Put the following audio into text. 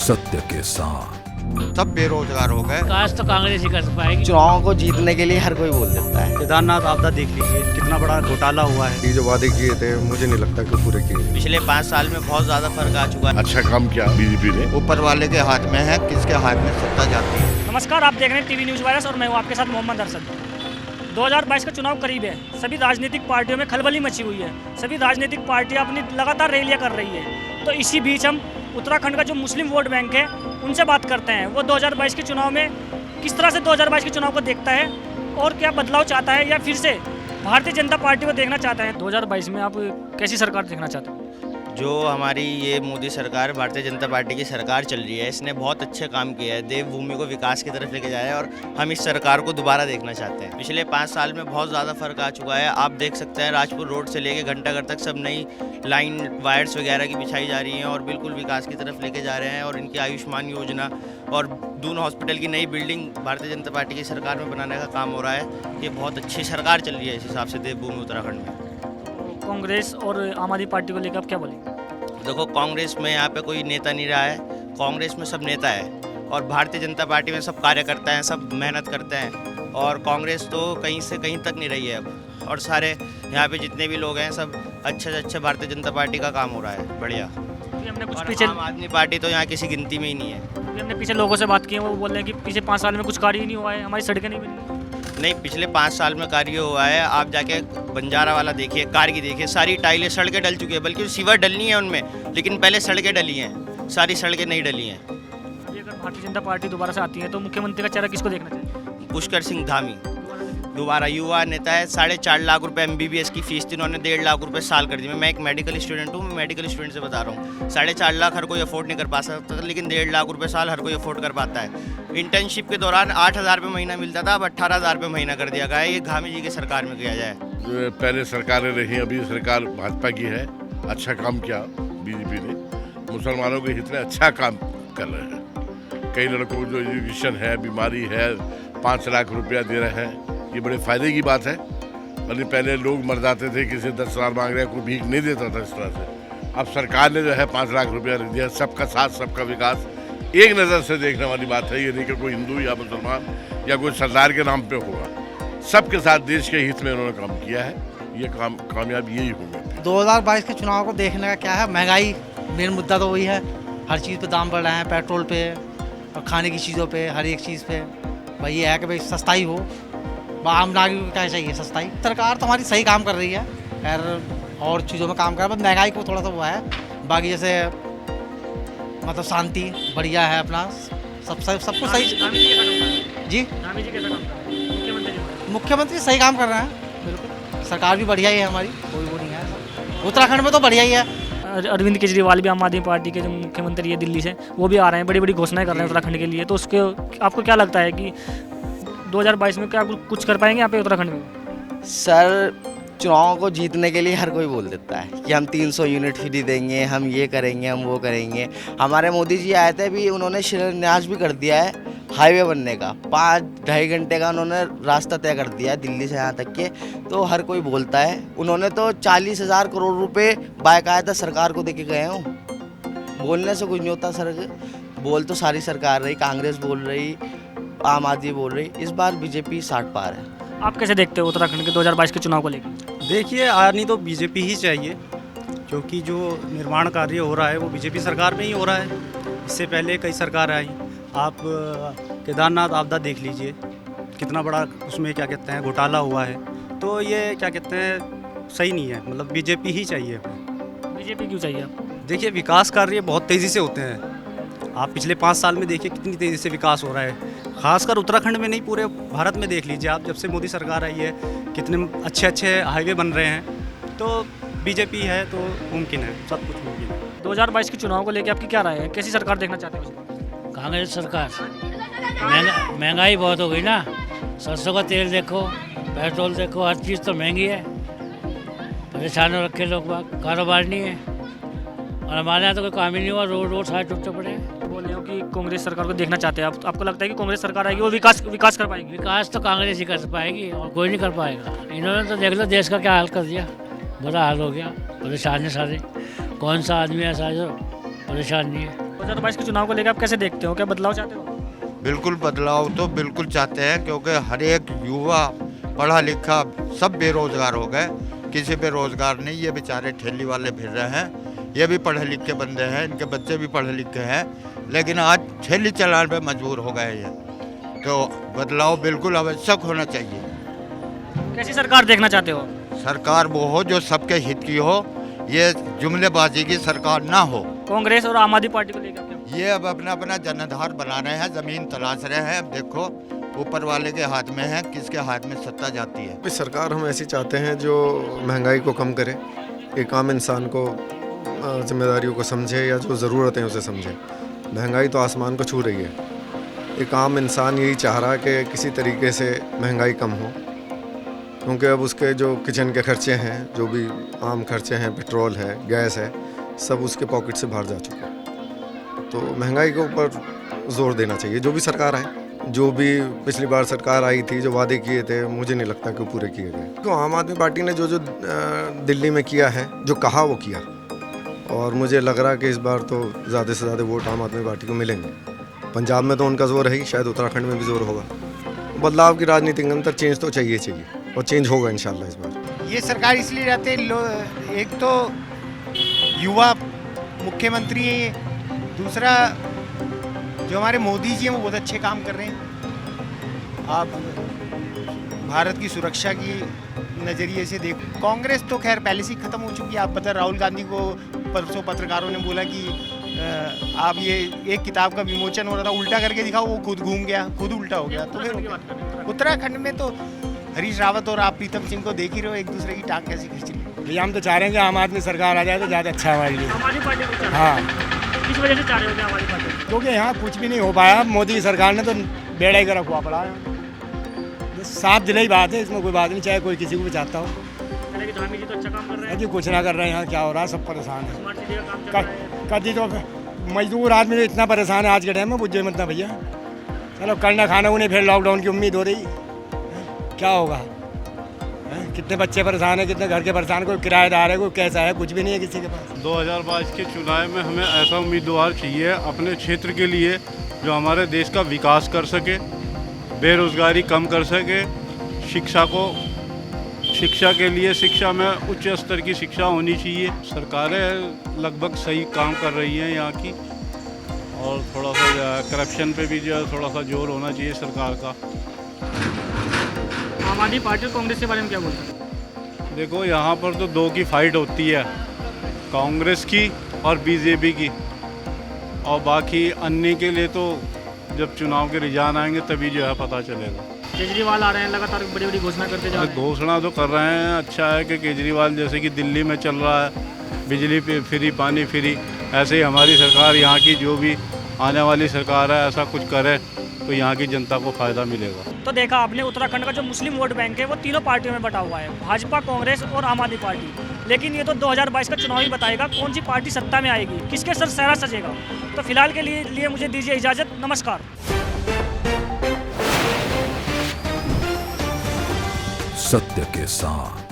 सत्य के साथ। सब बेरोजगार हो गए। काश तो कांग्रेस ही कर पाएगी। चुनाव को जीतने के लिए हर कोई बोल देता है। केदारनाथ आपदा देख लीजिए, कितना बड़ा घोटाला हुआ है। ये जो वादे किए थे मुझे नहीं लगता कि पूरे किए। पिछले 5 साल में बहुत ज्यादा फर्क आ चुका है। अच्छा काम किया बीजेपी ने। ऊपर वाले के हाथ में है, किसके हाथ में सत्ता जाती है। नमस्कार, आप देख रहे हैं टीवी न्यूज़ वायरस और मैं हूं आपके साथ मोहम्मद अरशद। 2022 का चुनाव करीब है। सभी राजनीतिक पार्टियों में खलबली मची हुई है। सभी राजनीतिक पार्टियां अपनी लगातार रैलियां कर रही है। तो इसी बीच हम उत्तराखंड का जो मुस्लिम वोट बैंक है उनसे बात करते हैं। वो 2022 के चुनाव में किस तरह से 2022 के चुनाव को देखता है और क्या बदलाव चाहता है, या फिर से भारतीय जनता पार्टी को देखना चाहता है। 2022 में आप कैसी सरकार देखना चाहते हैं? जो हमारी ये मोदी सरकार, भारतीय जनता पार्टी की सरकार चल रही है, इसने बहुत अच्छे काम किए हैं। देवभूमि को विकास की तरफ लेके जाए और हम इस सरकार को दोबारा देखना चाहते हैं। पिछले 5 साल में बहुत ज़्यादा फर्क आ चुका है। आप देख सकते हैं राजपुर रोड से लेके घंटाघर तक सब नई लाइन वायर्स वगैरह की बिछाई जा रही हैं और बिल्कुल विकास की तरफ लेके जा रहे हैं। और इनकी आयुष्मान योजना और दून हॉस्पिटल की नई बिल्डिंग भारतीय जनता पार्टी की सरकार में बनाने का काम हो रहा है। ये बहुत अच्छी सरकार चल रही है इस हिसाब से देवभूमि उत्तराखंड में। कांग्रेस और आम आदमी पार्टी को लेकर आप क्या बोलेंगे? देखो, कांग्रेस में यहाँ पे कोई नेता नहीं रहा है। कांग्रेस में सब नेता है और भारतीय जनता पार्टी में सब कार्यकर्ता हैं, सब मेहनत करते हैं। और कांग्रेस तो कहीं से कहीं तक नहीं रही है अब। और सारे यहाँ पे जितने भी लोग हैं सब अच्छे से अच्छे भारतीय जनता पार्टी का काम हो रहा है, बढ़िया। हमने कुछ और पीछे आम आदमी पार्टी तो यहाँ किसी गिनती में ही नहीं है। हमने पीछे लोगों से बात की है, वो बोल रहे हैं कि पिछले 5 साल में कुछ कार्य ही नहीं हुआ है, हमारी सड़कें नहीं बनी। नहीं, पिछले 5 साल में कार्य हुआ है। आप जाके बंजारा वाला देखिए, कारगी देखिए, सारी टाइलें सड़कें डल चुकी है, बल्कि सीवर डलनी है उनमें, लेकिन पहले सड़कें डली हैं, सारी सड़कें नहीं डली हैं। अभी अगर भारतीय जनता पार्टी दोबारा से आती है तो मुख्यमंत्री का चेहरा किसको देखना चाहिए? पुष्कर सिंह धामी दोबारा युवा नेता है। 4.5 लाख रुपए MBBS की फीस थी, उन्होंने 1.5 लाख रुपए साल कर दी। मैं एक मेडिकल स्टूडेंट हूँ, मैं मेडिकल स्टूडेंट से बता रहा हूँ। 4.5 लाख हर कोई अफोर्ड नहीं कर पा सकता, लेकिन 1.5 लाख रुपए साल हर कोई अफोर्ड कर पाता है। इंटर्नशिप के दौरान 8,000 रुपये महीना मिलता था, अब 18,000 रुपये महीना कर दिया गया है। ये धामी जी की सरकार में किया जाए। पहले सरकारें रही, अभी सरकार भाजपा की है। अच्छा काम किया बीजेपी ने। मुसलमानों के हित में अच्छा काम कर रहे हैं। कई लड़कों को जो एजुकेशन है, बीमारी है, 5 लाख रुपया दे रहे हैं, ये बड़े फायदे की बात है। मतलब पहले लोग मर जाते थे, किसी 10 साल मांग रहे, कोई भीख नहीं देता था इस तरह से। अब सरकार ने जो है 5 लाख रुपया रख दिया। सबका साथ सबका विकास एक नज़र से देखने वाली बात है। ये नहीं कि कोई हिंदू या मुसलमान या कोई सरदार के नाम पे होगा। सबके साथ देश के हित में उन्होंने काम किया है। ये काम कामयाब यही होंगे। 2022 के चुनाव को देखने का क्या है, महंगाई मेन मुद्दा तो वही है। हर चीज़ पे दाम बढ़ रहे हैं, पेट्रोल पे और खाने की चीज़ों पे, हर एक चीज़ पे। भाई ये है कि भाई सस्ताई हो। आम नागरिक को क्या चाहिए? सस्ताई। सरकार तो हमारी सही काम कर रही है, खैर और चीज़ों में काम कर रहा है, बस महंगाई को थोड़ा सा वो है। बाकी जैसे मतलब शांति बढ़िया है, अपना सब कुछ सही। जी, मुख्यमंत्री सही काम कर रहे हैं, बिल्कुल। सरकार भी बढ़िया ही है हमारी, कोई वो नहीं है। उत्तराखंड में तो बढ़िया ही है। अरविंद केजरीवाल भी आम आदमी पार्टी के जो मुख्यमंत्री है दिल्ली से, वो भी आ रहे हैं, बड़ी बड़ी घोषणाएं कर रहे हैं उत्तराखंड के लिए। तो उसके आपको क्या लगता है कि 2022 में क्या कुछ कर पाएंगे यहाँ पे उत्तराखंड में? सर, चुनाव को जीतने के लिए हर कोई बोल देता है कि हम 300 यूनिट फ्री देंगे, हम ये करेंगे, हम वो करेंगे। हमारे मोदी जी आए थे भी, उन्होंने शिलान्यास भी कर दिया है हाईवे बनने का। 5-2.5 घंटे का उन्होंने रास्ता तय कर दिया है दिल्ली से यहाँ तक के। तो हर कोई बोलता है। उन्होंने तो 40,000 करोड़ रुपए बाकायदा सरकार को देके गए हों। बोलने से कुछ नहीं होता सर। बोल तो सारी सरकार रही, कांग्रेस बोल रही, आम आदमी बोल रही। इस बार बीजेपी 60 पार है। आप कैसे देखते हो उत्तराखंड के 2022 के चुनाव को लेकर? देखिए, आनी तो बीजेपी ही चाहिए, क्योंकि जो निर्माण कार्य हो रहा है वो बीजेपी सरकार में ही हो रहा है। इससे पहले कई सरकार आई। आप केदारनाथ आपदा देख लीजिए, कितना बड़ा उसमें क्या कहते हैं घोटाला हुआ है। तो ये क्या कहते हैं सही नहीं है, मतलब बीजेपी ही चाहिए। बीजेपी क्यों चाहिए आपको? देखिए, विकास कार्य बहुत तेज़ी से होते हैं। आप पिछले 5 साल में देखिए कितनी तेज़ी से विकास हो रहा है। खासकर उत्तराखंड में नहीं, पूरे भारत में देख लीजिए आप। जब से मोदी सरकार आई है, कितने अच्छे हाईवे बन रहे हैं। तो बीजेपी है तो मुमकिन है, सब कुछ मुमकिन है। 2022 के चुनाव को लेकर आपकी क्या राय है? कैसी सरकार देखना चाहते हैं? कांग्रेस सरकार। महंगाई बहुत हो गई ना। सरसों का तेल देखो, पेट्रोल देखो, हर चीज़ तो महंगी है। परेशान हो रखे लोग, कारोबार नहीं है। और हमारे यहाँ तो कोई काम ही नहीं हुआ, रोड सारे टूटते पड़े हैं। बोल रहे हो कि कांग्रेस सरकार को देखना चाहते हैं आप। आपको लगता है कि कांग्रेस सरकार आएगी वो विकास कर पाएगी? विकास तो कांग्रेस ही कर पाएगी और कोई नहीं कर पाएगा। इन्होंने तो देख लो देश का क्या हाल कर दिया, बुरा हाल हो गया। परेशान है सारे। कौन सा आदमी ऐसा है जो परेशान नहीं है? 2022 के चुनाव को लेकर आप कैसे देखते हो, क्या बदलाव चाहते हो? बिल्कुल बदलाव तो बिल्कुल चाहते हैं, क्योंकि हर एक युवा पढ़ा लिखा सब बेरोजगार हो गए, किसी पे रोजगार नहीं। ये बेचारे ठेली वाले फिर रहे हैं, ये भी पढ़े लिखे बंदे हैं, इनके बच्चे भी पढ़े लिखे हैं, लेकिन आज ठेली चलाने पे मजबूर हो गए ये। तो बदलाव बिल्कुल आवश्यक होना चाहिए। कैसी सरकार देखना चाहते हो? सरकार वो हो जो सबके हित की हो, ये जुमलेबाजी की सरकार ना हो। कांग्रेस और आम आदमी पार्टी को लेकर क्या? ये अब अपना अपना जनाधार बना रहे हैं, जमीन तलाश रहे हैं। अब देखो ऊपर वाले के हाथ में है, किसके हाथ में सत्ता जाती है। इस सरकार हम ऐसी चाहते हैं जो महंगाई को कम करे, एक आम इंसान को जिम्मेदारियों को समझे या जो ज़रूरत है उसे समझे। महंगाई तो आसमान को छू रही है, एक आम इंसान यही चाह रहा है कि किसी तरीके से महंगाई कम हो, क्योंकि अब उसके जो किचन के खर्चे हैं, जो भी आम खर्चे हैं, पेट्रोल है, गैस है, सब उसके पॉकेट से बाहर जा चुके हैं। तो महंगाई के ऊपर जोर देना चाहिए। जो भी सरकार आए, जो भी पिछली बार सरकार आई थी, जो वादे किए थे, मुझे नहीं लगता कि वो पूरे किए गए। तो आम आदमी पार्टी ने जो दिल्ली में किया है, जो कहा वो किया, और मुझे लग रहा है कि इस बार तो ज़्यादा से ज़्यादा वोट आम आदमी पार्टी को मिलेंगे। पंजाब में तो उनका जोर है ही, शायद उत्तराखंड में भी जोर होगा। बदलाव की राजनीति के अंदर चेंज तो चाहिए और चेंज होगा इंशाल्लाह इस बार। ये सरकार इसलिए रहते एक तो युवा मुख्यमंत्री है ये, दूसरा जो हमारे मोदी जी हैं वो बहुत अच्छे काम कर रहे हैं। आप भारत की सुरक्षा की नज़रिए से देख, कांग्रेस तो खैर पहले से ही ख़त्म हो चुकी है। आप पता, राहुल गांधी को परसों पत्रकारों ने बोला कि आप ये एक किताब का विमोचन हो रहा था, उल्टा करके दिखाओ, वो खुद घूम गया, खुद उल्टा हो गया। तो फिर उत्तराखंड में तो हरीश रावत और आप प्रीतम सिंह को देख ही रहे हो, एक दूसरे की टांग कैसी खींच रही है। भैया हम तो चाह रहे हैं कि आम आदमी सरकार आ जाए तो ज़्यादा अच्छा है हमारे लिए। आम आदमी पार्टी को? हाँ, किस वजह से चाह रहे हो कि आम आदमी पार्टी? क्योंकि यहाँ कुछ भी नहीं हो पाया, मोदी की सरकार ने तो बेड़ा ही गर्क हुआ पड़ा है। साफ दिली बात है, इसमें कोई बात नहीं, चाहे कोई किसी को भी चाहता हो। धामी जी तो अच्छा काम कर रहे हैं जी, कुछ ना कर रहे हैं। यहाँ क्या हो रहा है, सब परेशान है। स्मार्ट सिटी का काम चल रहा है। कभी तो मजदूर आदमी तो इतना परेशान है आज के टाइम में, बुझे मत ना भैया। चलो करना खाना उन्हें, फिर लॉकडाउन की उम्मीद हो रही, क्या होगा? कितने बच्चे परेशान हैं, कितने घर के परेशान, कोई किराएदार है, कोई कैसा है, कुछ भी नहीं है किसी के पास। 2022 के चुनाव में हमें ऐसा उम्मीदवार चाहिए अपने क्षेत्र के लिए जो हमारे देश का विकास कर सके, बेरोजगारी कम कर सके, शिक्षा के लिए शिक्षा में उच्च स्तर की शिक्षा होनी चाहिए। सरकारें लगभग सही काम कर रही हैं यहाँ की, और थोड़ा सा करप्शन पे भी जो है थोड़ा सा जोर होना चाहिए सरकार का। आम आदमी पार्टी और कांग्रेस के बारे में क्या बोलते हैं? देखो यहाँ पर तो दो की फाइट होती है, कांग्रेस की और बीजेपी की, और बाकी अन्य के लिए तो जब चुनाव के रुझान आएंगे तभी जो है पता चलेगा। केजरीवाल आ रहे हैं, लगातार बड़ी बड़ी घोषणा करते जा रहे हैं। घोषणा तो कर रहे हैं, अच्छा है कि केजरीवाल जैसे कि दिल्ली में चल रहा है बिजली पे फ्री, पानी फ्री, ऐसे ही हमारी सरकार यहाँ की जो भी आने वाली सरकार है ऐसा कुछ करे तो यहाँ की जनता को फ़ायदा मिलेगा। तो देखा आपने उत्तराखंड का जो मुस्लिम वोट बैंक है वो तीनों पार्टियों में बटा हुआ है, भाजपा, कांग्रेस और आम आदमी पार्टी। लेकिन ये तो 2022 का चुनाव ही बताएगा कौन सी पार्टी सत्ता में आएगी, किसके सर सहरा सजेगा। तो फिलहाल के लिए मुझे दीजिए इजाज़त, नमस्कार। सत्य के साथ